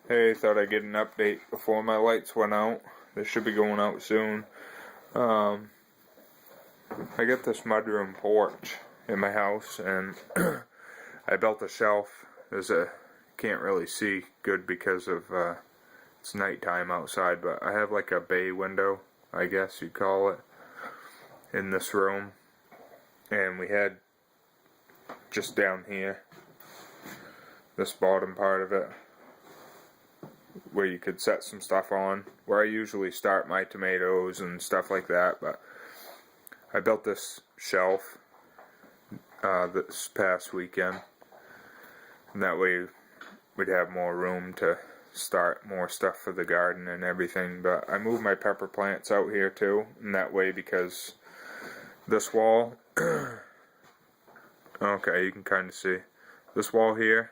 Hey, thought I'd get an update before my lights went out. They should be going out soon. Um, I got this mudroom porch in my house, and I built a shelf. Can't really see good because of it's nighttime outside, but I have like a bay window, I guess you'd call it, in this room. And we had just down here, this bottom part of it, where you could set some stuff on, where I usually start my tomatoes and stuff like that. But I built this shelf this past weekend, and that way we'd have more room to start more stuff for the garden and everything. But I moved my pepper plants out here too, and that way, because this wall okay, you can kind of see this wall here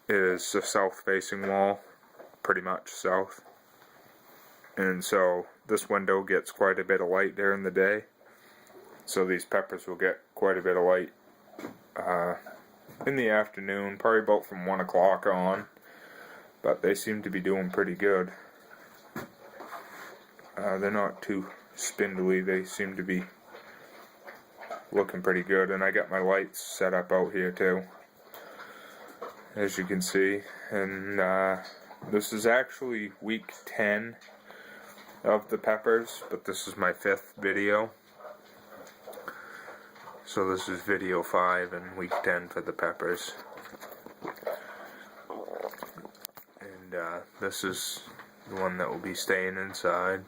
is a south facing wall, pretty much south, and so this window gets quite a bit of light during the day, so these peppers will get quite a bit of light in the afternoon, probably about from 1 o'clock on, but they seem to be doing pretty good. They're not too spindly, they seem to be looking pretty good. And I got my lights set up out here too, as you can see. And this is actually week 10 of the peppers, but this is my 5th video. So this is video 5 and week 10 for the peppers. And this is the one that will be staying inside.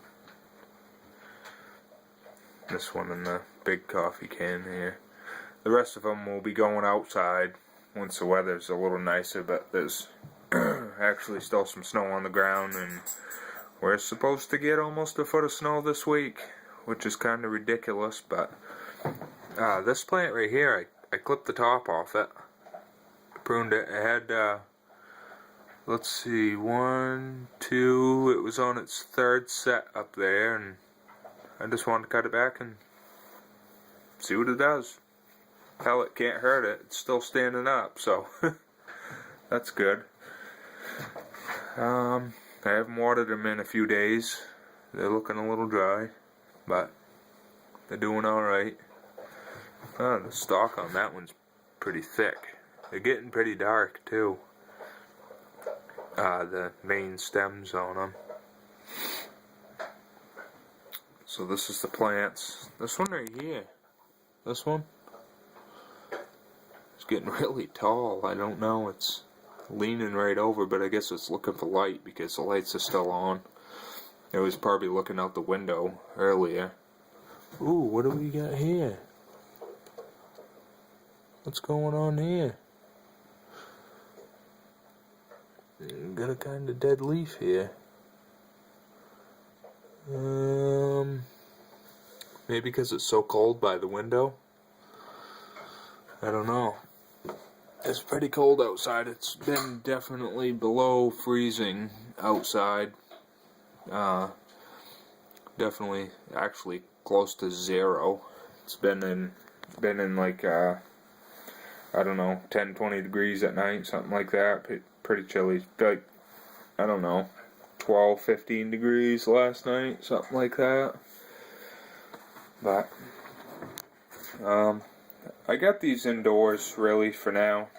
This one in the big coffee can here. The rest of them will be going outside once the weather's a little nicer, but there's actually still some snow on the ground, and we're supposed to get almost a foot of snow this week, which is kind of ridiculous. But this plant right here, I clipped the top off it, pruned it. It had let's see, 1, 2, it was on its 3rd set up there, and I just wanted to cut it back and see what it does. Hell, it can't hurt it. It's still standing up, so that's good. I haven't watered them in a few days. They're looking a little dry, but they're doing alright. The stalk on that one's pretty thick. They're getting pretty dark too. The main stems on them. So this is the plants. This one right here. This one. It's getting really tall. I don't know. It's leaning right over, but I guess it's looking for light because the lights are still on. It was probably looking out the window earlier. Ooh, what do we got here? What's going on here? Got a kind of dead leaf here. Maybe because it's so cold by the window. I don't know. It's pretty cold outside. It's been definitely below freezing outside. Definitely, actually close to 0. It's been in like I don't know, 10, 20 degrees at night, something like that. Pretty chilly. Like, I don't know, 12, 15 degrees last night, something like that. But I got these indoors really for now,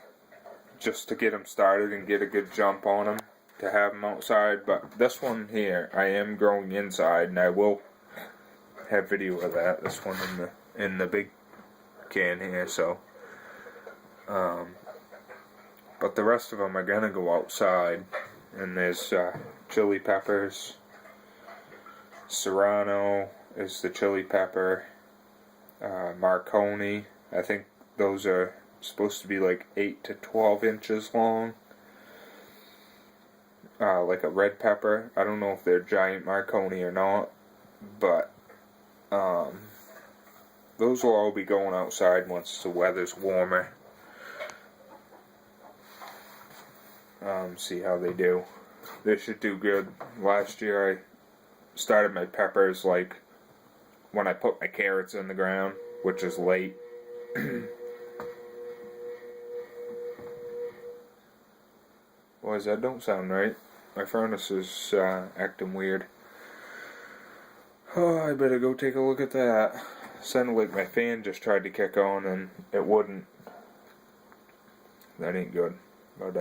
just to get them started and get a good jump on them, to have them outside. But this one here, I am growing inside, and I will have video of that. This one in the big can here. So, but the rest of them are gonna go outside. And there's chili peppers. Serrano is the chili pepper. Marconi, I think those are supposed to be like 8 to 12 inches long. Like a red pepper. I don't know if they're giant Marconi or not, but those will all be going outside once the weather's warmer. See how they do. They should do good. Last year I started my peppers like when I put my carrots in the ground, which is late. Boys, that don't sound right. My furnace is acting weird. Oh, I better go take a look at that. Sounded like my fan just tried to kick on and it wouldn't. That ain't good. But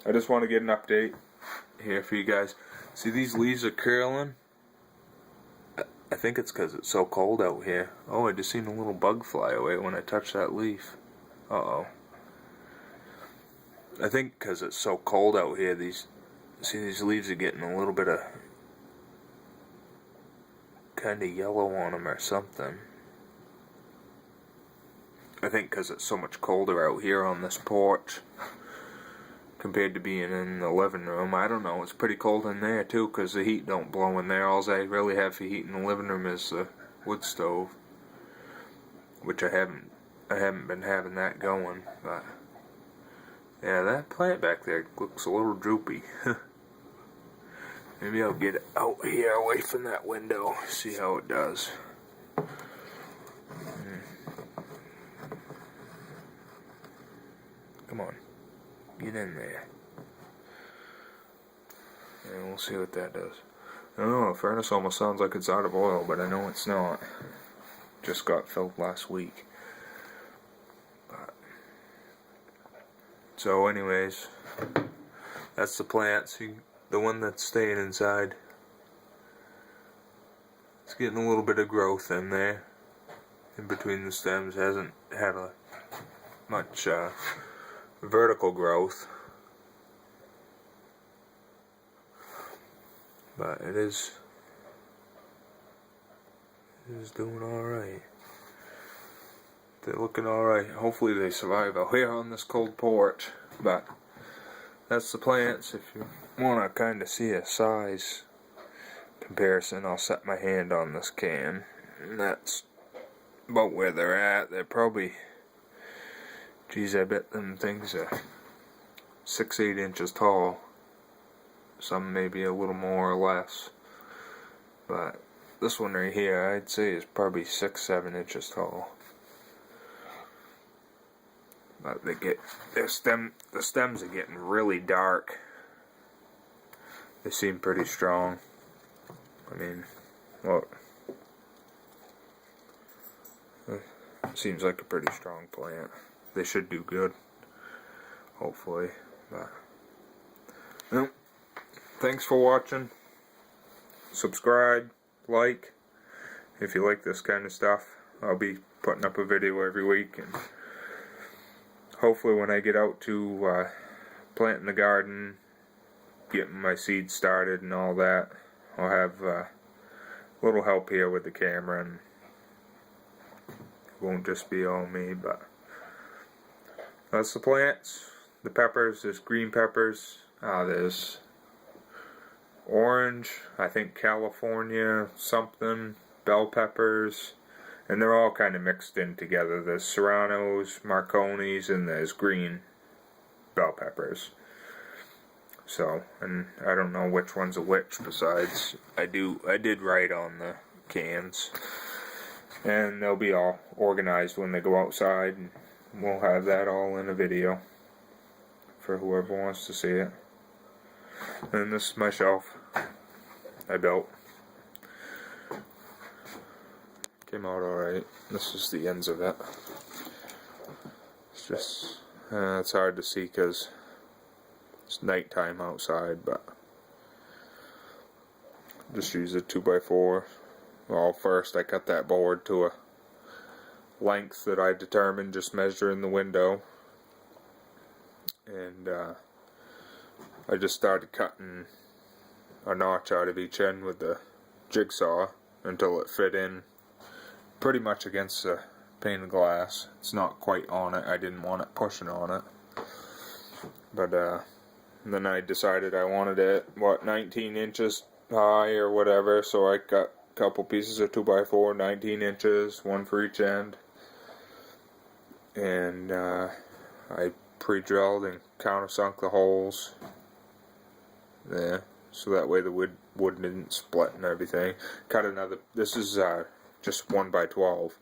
I just want to get an update here for you guys. See, these leaves are curling. I think it's because it's so cold out here. Oh, I just seen a little bug fly away when I touched that leaf. Uh-oh. I think because it's so cold out here, these leaves are getting a little bit of kind of yellow on them or something. I think because it's so much colder out here on this porch compared to being in the living room. I don't know, it's pretty cold in there too because the heat don't blow in there. All I really have for heat in the living room is the wood stove, which I haven't been having that going. But yeah, that plant back there looks a little droopy. Maybe I'll get it out here away from that window, see how it does. Come on, get in there. And we'll see what that does. I don't know, the furnace almost sounds like it's out of oil, but I know it's not. Just got filled last week. But, so anyways, that's the plant. See, the one that's staying inside. It's getting a little bit of growth in there. In between the stems. Hasn't had much vertical growth, but it is doing alright. They're looking alright. Hopefully they survive out here on this cold porch. But that's the plants. If you want to kind of see a size comparison, I'll set my hand on this can, and that's about where they're at. They're probably, geez, I bet them things are 6-8 inches tall. Some maybe a little more or less. But this one right here, I'd say is probably 6-7 inches tall. But the stems are getting really dark. They seem pretty strong. I mean, look. Seems like a pretty strong plant. They should do good, hopefully. But well, thanks for watching. Subscribe, like, if you like this kind of stuff. I'll be putting up a video every week, and hopefully when I get out to planting the garden, getting my seeds started and all that, I'll have a little help here with the camera, and it won't just be all me. But that's the plants. The peppers, there's green peppers, there's orange, I think California something, bell peppers, and they're all kind of mixed in together. There's serranos, marconis, and there's green bell peppers. So, and I don't know which one's a which. Besides, I did write on the cans, and they'll be all organized when they go outside, and we'll have that all in a video for whoever wants to see it. And this is my shelf I built. Came out alright. This is the ends of it. It's just, it's hard to see because it's nighttime outside, but just use a 2x4. Well, first I cut that board to a length that I determined, just measuring the window, and I just started cutting a notch out of each end with the jigsaw until it fit in pretty much against the pane of glass. It's not quite on it. I didn't want it pushing on it, but then I decided I wanted it 19 inches high or whatever, so I cut a couple pieces of 2x4, 19 inches, one for each end, and I pre-drilled and countersunk the holes there, so that way the wood didn't split and everything. Cut another, this is just 1x12.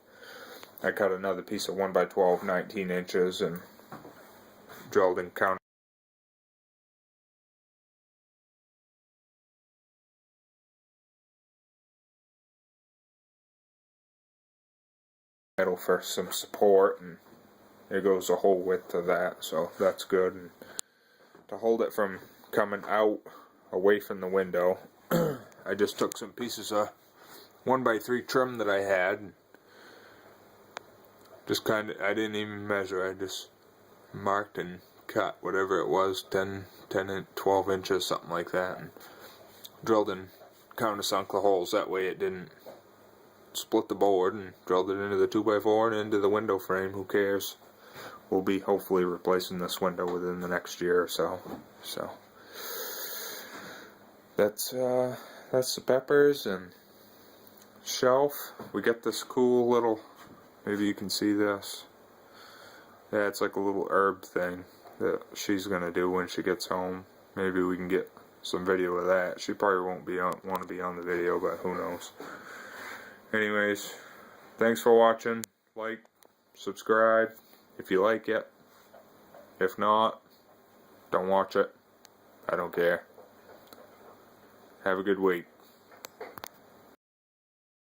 I cut another piece of 1x12, 19 inches, and drilled and countersunk metal for some support, and it goes the whole width of that, so that's good. And to hold it from coming out away from the window, I just took some pieces of 1x3 trim that I had, and just I didn't even measure, I just marked and cut whatever it was, 12 inches, something like that, and drilled and countersunk the holes. That way it didn't split the board, and drilled it into the 2x4 and into the window frame. Who cares? We'll be hopefully replacing this window within the next year or so. So that's the peppers and shelf. We got this cool little, maybe you can see this. Yeah, it's like a little herb thing that she's gonna do when she gets home. Maybe we can get some video of that. She probably won't want to be on the video, but who knows. Anyways, thanks for watching. Like, subscribe if you like it. If not, don't watch it. I don't care. Have a good week.